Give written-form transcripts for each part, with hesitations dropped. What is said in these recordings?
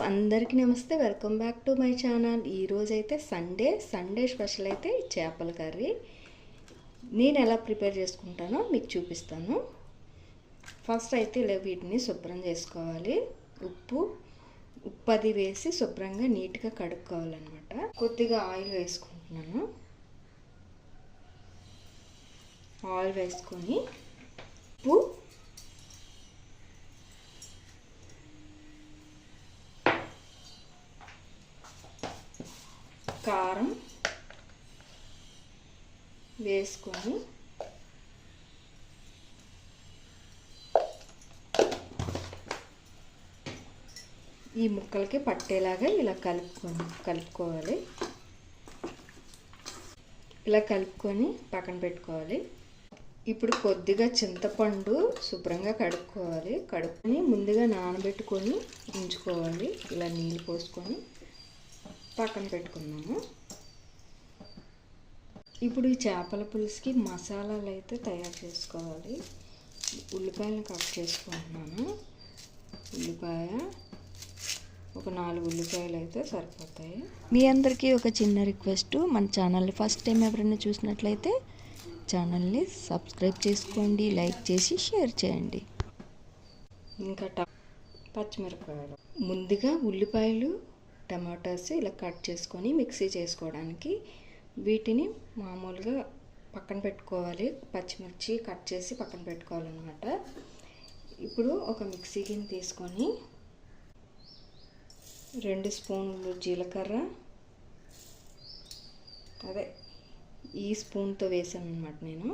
అందరికీ నమస్తే, welcome back to my channel. ఈరోజైతే సండే స్పెషల్ అయితే చేపల కర్రీ. నేను ఎలా ప్రిపేర్ చేసుకుంటానో మీకు చూపిస్తాను. ఫస్ట్ అయితే ఇలా వీటిని శుభ్రం చేసుకోవాలి. ఉప్పు అది వేసి శుభ్రంగా నీట్గా కడుక్కోవాలన్నమాట. కొద్దిగా ఆయిల్ వేసుకుంటున్నాను. ఆయిల్ వేసుకొని ఉప్పు, కారం వేసుకొని ఈ ముక్కలకి పట్టేలాగా ఇలా కలుపుకోవాలి. ఇలా కలుపుకొని పక్కన పెట్టుకోవాలి. ఇప్పుడు కొద్దిగా చింతపండు శుభ్రంగా కడుక్కొని ముందుగా నానబెట్టుకొని ఉంచుకోవాలి. ఇలా నీళ్ళు పోసుకొని పక్కన పెట్టుకున్నాము. ఇప్పుడు ఈ చేపల పులుసుకి మసాలాలు అయితే తయారు చేసుకోవాలి. ఉల్లిపాయలను కట్ చేసుకుంటున్నాను. ఉల్లిపాయ ఒక 4 ఉల్లిపాయలు అయితే సరిపోతాయి. మీ అందరికీ ఒక చిన్న రిక్వెస్ట్, మన ఛానల్ని ఫస్ట్ టైం ఎవరైనా చూసినట్లయితే ఛానల్ని సబ్స్క్రైబ్ చేసుకోండి, లైక్ చేసి షేర్ చేయండి. ఇంకా పచ్చిమిరపకాయలు, ముందుగా ఉల్లిపాయలు టమాటాస్ ఇలా కట్ చేసుకొని మిక్సీ చేసుకోవడానికి వీటిని మామూలుగా పక్కన పెట్టుకోవాలి. పచ్చిమిర్చి కట్ చేసి పక్కన పెట్టుకోవాలన్నమాట. ఇప్పుడు ఒక మిక్సీ గిన్నె తీసుకొని 2 స్పూన్లు జీలకర్ర, అదే ఈ స్పూన్తో వేసాను అన్నమాట నేను.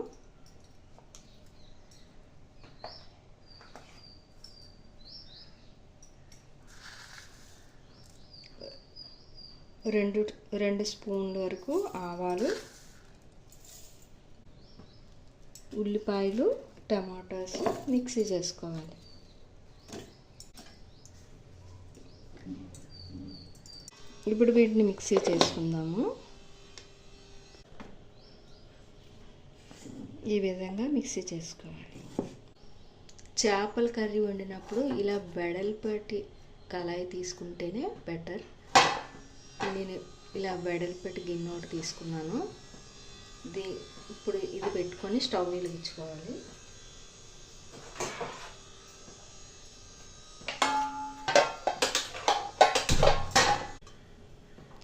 రెండు స్పూన్ల వరకు ఆవాలు, ఉల్లిపాయలు, టమాటాస్ మిక్సీ చేసుకోవాలి. ఇప్పుడు వీటిని మిక్సీ చేసుకుందాము. ఈ విధంగా మిక్సీ చేసుకోవాలి. చేపల కర్రీ వండినప్పుడు ఇలా వెడల్పాటి కళాయి తీసుకుంటేనే బెటర్. నేను ఇలా వెడల్పాటి గిన్నె ఒకటి తీసుకున్నాను. ఇప్పుడు ఇది పెట్టుకొని స్టవ్ వెలిగించుకోవాలి.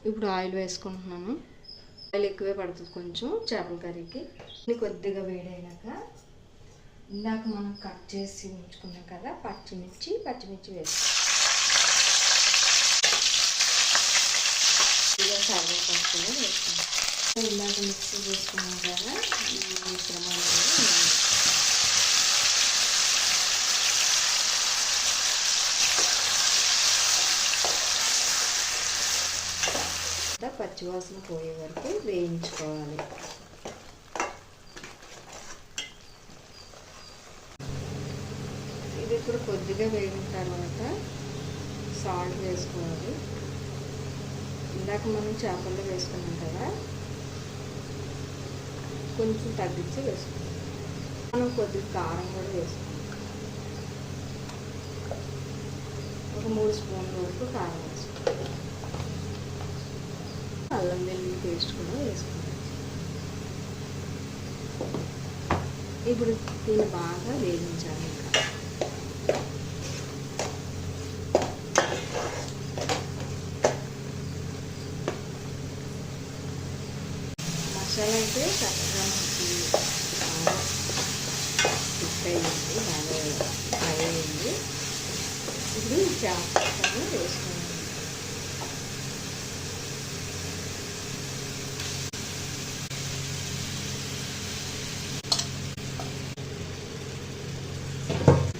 ఇప్పుడు ఆయిల్ వేసుకుంటున్నాను. ఆయిల్ ఎక్కువే పడుతుంది కొంచెం చేపల కర్రీకి. ఇది కొద్దిగా వేడైనాక ఇందాక మనం కట్ చేసి ఉంచుకున్నాం కదా పచ్చిమిర్చి వేసుకుంటాం. కరివేపాకు కూడా వేసుకుంటాం. ఇందాక మిక్సీ చేసుకున్నాం కదా ఈ మిశ్రమాన్ని పచ్చివాసన పోయే వరకు వేయించుకోవాలి. ఇది ఇప్పుడు కొద్దిగా వేగిన తర్వాత సాల్ట్ వేసుకోవాలి. ఇందాక మనం చేపల్లో వేసుకున్నాం కదా, కొంచెం తగ్గించి వేసుకుంటాం. మనం కొద్దిగా కారం కూడా వేసుకుంటాం. ఒక 3 స్పూన్ల వరకు కారం వేసుకుంటాం. అల్లం వెల్లుల్లి పేస్ట్ కూడా వేసుకుంటాం. ఇప్పుడు దీన్ని బాగా వేగించాలి. మసాలా అయితే చక్కగా మనకి కుక్ అయ్యింది, బాగా ఫ్రై అయింది. ఇప్పుడు చేపలు వేసుకోవాలి.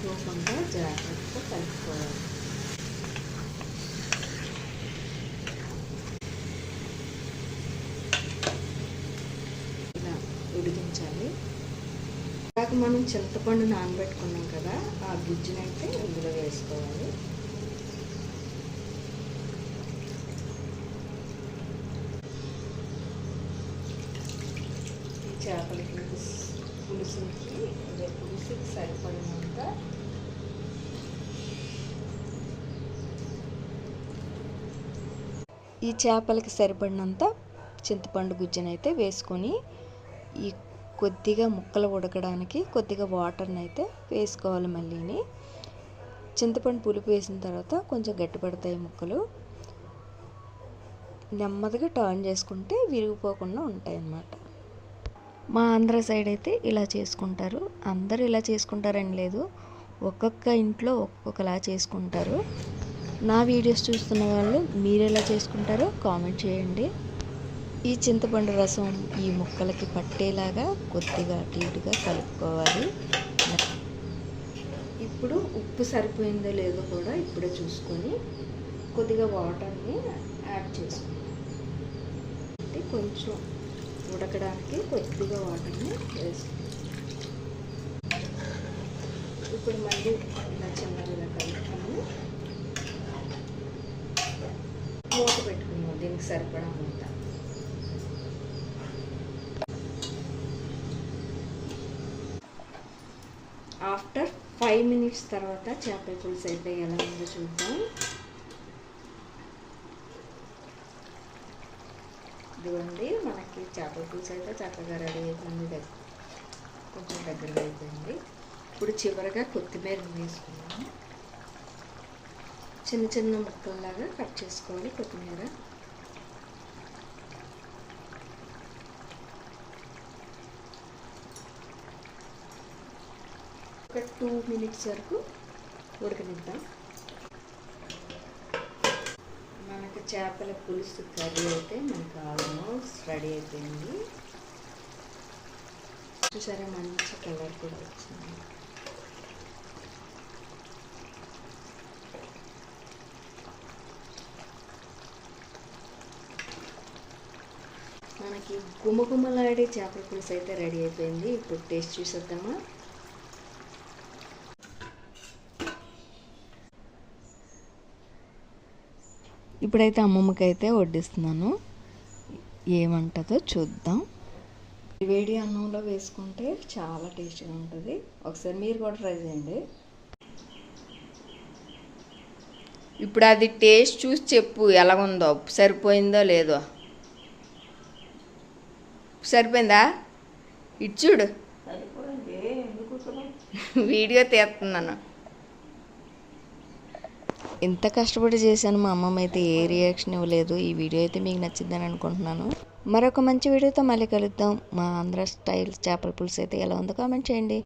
పోకుండా జాగ్రత్తగా కలుపుకోవాలి. ఇలా ఉడికించాలి. ఇలాగ మనం చింతపండు నానబెట్టుకున్నాం కదా, ఆ గుజ్జునైతే ఇందులో వేసుకోవాలి. ఈ చేపలకి పులుసుకి సరిపడినంత ఈ చేపలకి సరిపడినంత చింతపండు గుజ్జునైతే వేసుకొని ఈ కొద్దిగా ముక్కలు ఉడకడానికి కొద్దిగా వాటర్ని అయితే వేసుకోవాలి. మళ్ళీని చింతపండు పులుపు వేసిన తర్వాత కొంచెం గట్టిపడతాయి ముక్కలు. నెమ్మదిగా టర్న్ చేసుకుంటే విరిగిపోకుండా ఉంటాయి అన్నమాట. మా ఆంధ్ర సైడ్ అయితే ఇలా చేసుకుంటారు. అందరూ ఇలా చేసుకుంటారని లేదు, ఒక్కొక్క ఇంట్లో ఒక్కొక్కలా చేసుకుంటారు. నా వీడియోస్ చూస్తున్న వాళ్ళు మీరు ఎలా చేసుకుంటారో కామెంట్ చేయండి. ఈ చింతపండు రసం ఈ ముక్కలకి పట్టేలాగా కొద్దిగా అటు ఇటుగా కలుపుకోవాలి. ఇప్పుడు ఉప్పు సరిపోయిందో లేదో కూడా ఇప్పుడే చూసుకొని కొద్దిగా వాటర్ని యాడ్ చేసుకోవాలి. కొంచెం ఉడకడానికి కొద్దిగా వాటర్ని వేసుకోవాలి. ఇప్పుడు మళ్ళీ ఇలా చిన్నగా కలుపుకొని మూత పెట్టుకున్నాం. దీనికి సరిపడా మూత. ఆఫ్టర్ 5 minutes తర్వాత చేపల పులుసు అయితే ఎలా ఉందో చూద్దాం. ఇదిగోండి, మనకి చేపల పులుసు అయితే చక్కగా రెడీ అయిపోయింది. కొంచెం దగ్గరగా అయిపోయింది. ఇప్పుడు చివరిగా కొత్తిమీర వేసుకున్నాము. చిన్న చిన్న ముక్కల్లాగా కట్ చేసుకోవాలి కొత్తిమీర. ఒక 2 minutes వరకు ఉడకనిద్దాం. మనకు చేపల పులుసు కర్రీ అయితే మనకు ఆల్మోస్ట్ రెడీ అయిపోయింది. చూసారా, మంచి కలర్ కూడా వచ్చింది. మనకి గుమగుమలాడే చేపల పులుసు అయితే రెడీ అయిపోయింది. ఇప్పుడు టేస్ట్ చూసేద్దామా. ఇప్పుడైతే అమ్మమ్మకి అయితే వడ్డిస్తున్నాను. ఏమంటుందో చూద్దాం. వేడి అన్నంలో వేసుకుంటే చాలా టేస్ట్గా ఉంటుంది. ఒకసారి మీరు కూడా ట్రై చేయండి. ఇప్పుడు అది టేస్ట్ చూసి చెప్పు ఎలాగుందో, సరిపోయిందో లేదో. సరిపోయిందా? ఇటు చూడు, వీడియో తీస్తున్నాను. ఎంత కష్టపడి చేశాను. మా అమ్మమ్మ అయితే ఏ రియాక్షన్ ఇవ్వలేదు. ఈ వీడియో అయితే మీకు నచ్చిందని అనుకుంటున్నాను. మరొక మంచి వీడియోతో మళ్ళీ కలుద్దాం. మా ఆంధ్ర స్టైల్ చేపల పులుసు అయితే ఎలా ఉందో కామెంట్ చేయండి.